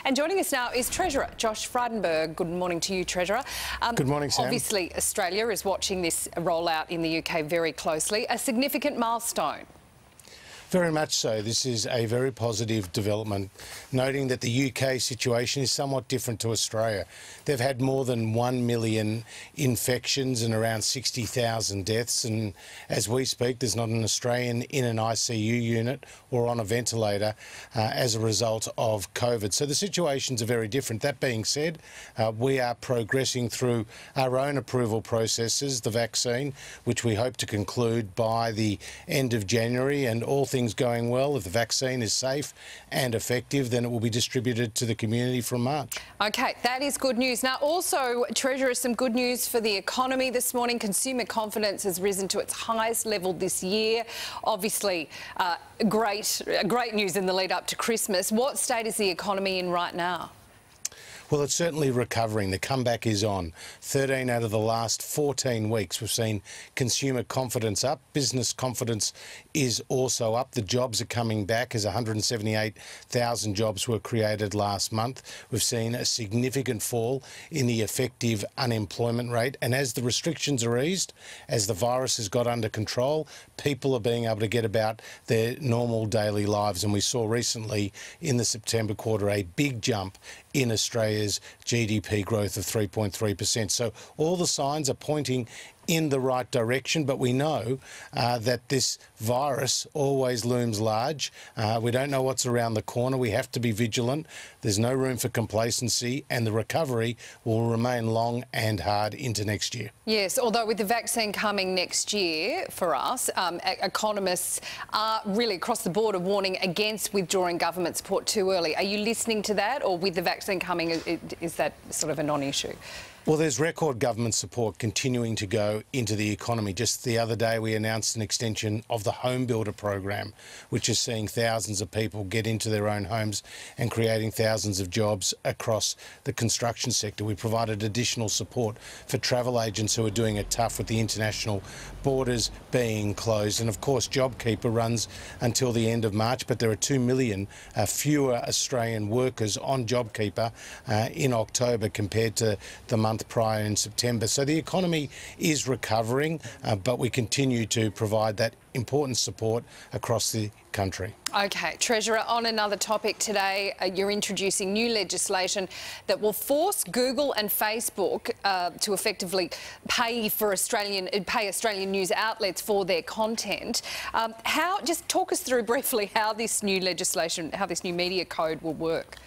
And joining us now is Treasurer Josh Frydenberg. Good morning to you, Treasurer. Good morning, Sam. Obviously, Australia is watching this rollout in the UK very closely. A significant milestone. Very much so. This is a very positive development, noting that the UK situation is somewhat different to Australia. They've had more than 1 million infections and around 60,000 deaths, and as we speak, there's not an Australian in an ICU unit or on a ventilator as a result of COVID. So the situations are very different. That being said, we are progressing through our own approval processes, the vaccine, which we hope to conclude by the end of January, and all things going well, if the vaccine is safe and effective, then it will be distributed to the community from March. OK, that is good news. Now, also, Treasurer, some good news for the economy this morning. Consumer confidence has risen to its highest level this year. Obviously, great news in the lead up to Christmas. What state is the economy in right now? Well, it's certainly recovering. The comeback is on. 13 out of the last 14 weeks, we've seen consumer confidence up. Business confidence is also up. The jobs are coming back as 178,000 jobs were created last month. We've seen a significant fall in the effective unemployment rate. And as the restrictions are eased, as the virus has got under control, people are being able to get about their normal daily lives. And we saw recently in the September quarter a big jump in Australia's GDP growth of 3.3%. So all the signs are pointing in the right direction, but we know that this virus always looms large. We don't know what's around the corner. We have to be vigilant. There's no room for complacency, and the recovery will remain long and hard into next year. Yes, although with the vaccine coming next year for us, economists are really across the board are warning against withdrawing government support too early. Are you listening to that, or with the vaccine coming, is that sort of a non-issue? Well, there's record government support continuing to go into the economy. Just the other day, we announced an extension of the Home Builder program, which is seeing thousands of people get into their own homes and creating thousands of jobs across the construction sector. We provided additional support for travel agents who are doing it tough with the international borders being closed. And of course, JobKeeper runs until the end of March, but there are 2 million fewer Australian workers on JobKeeper in October compared to the month prior in September. So the economy is recovering, but we continue to provide that important support across the country. OK, Treasurer, on another topic today, you're introducing new legislation that will force Google and Facebook to effectively pay Australian news outlets for their content. Just talk us through briefly how this new legislation, how this new media code will work.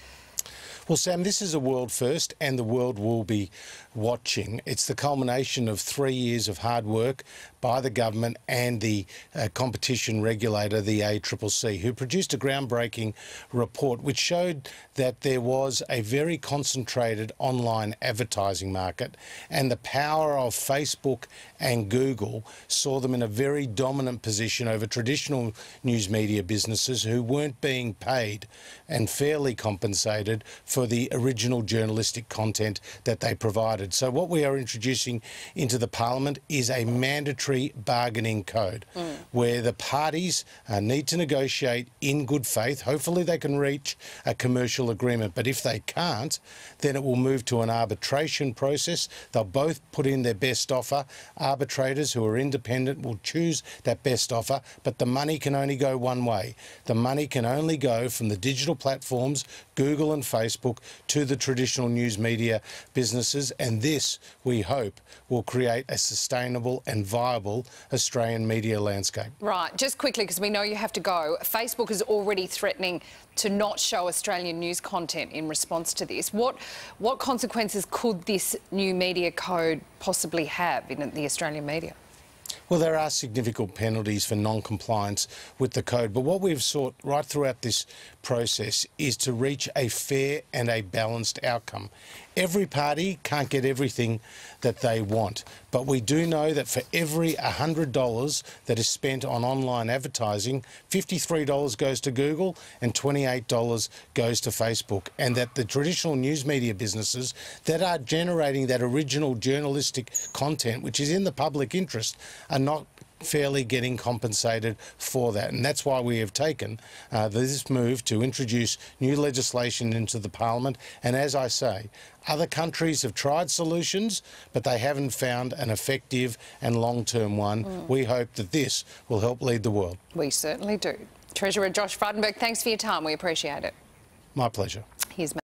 Well, Sam, this is a world first, and the world will be watching. It's the culmination of 3 years of hard work by the government and the competition regulator, the ACCC, who produced a groundbreaking report which showed that there was a very concentrated online advertising market, and the power of Facebook and Google saw them in a very dominant position over traditional news media businesses who weren't being paid and fairly compensated for the original journalistic content that they provided. So what we are introducing into the Parliament is a mandatory bargaining code where the parties need to negotiate in good faith. Hopefully they can reach a commercial agreement, but if they can't, then it will move to an arbitration process. They'll both put in their best offer. Arbitrators who are independent will choose that best offer, but the money can only go one way. The money can only go from the digital platforms, Google and Facebook, to the traditional news media businesses, and this, we hope, will create a sustainable and viable Australian media landscape. Right, just quickly, because we know you have to go, Facebook is already threatening to not show Australian news content in response to this. What consequences could this new media code possibly have in the Australian media? Well, there are significant penalties for non-compliance with the code, but what we've sought right throughout this process is to reach a fair and a balanced outcome. Every party can't get everything that they want, but we do know that for every $100 that is spent on online advertising, $53 goes to Google and $28 goes to Facebook, and that the traditional news media businesses that are generating that original journalistic content, which is in the public interest, are not fairly getting compensated for that. And that's why we have taken this move to introduce new legislation into the Parliament. And as I say, other countries have tried solutions, but they haven't found an effective and long-term one. We hope that this will help lead the world. We certainly do. Treasurer Josh Frydenberg, thanks for your time. We appreciate it. My pleasure. Here's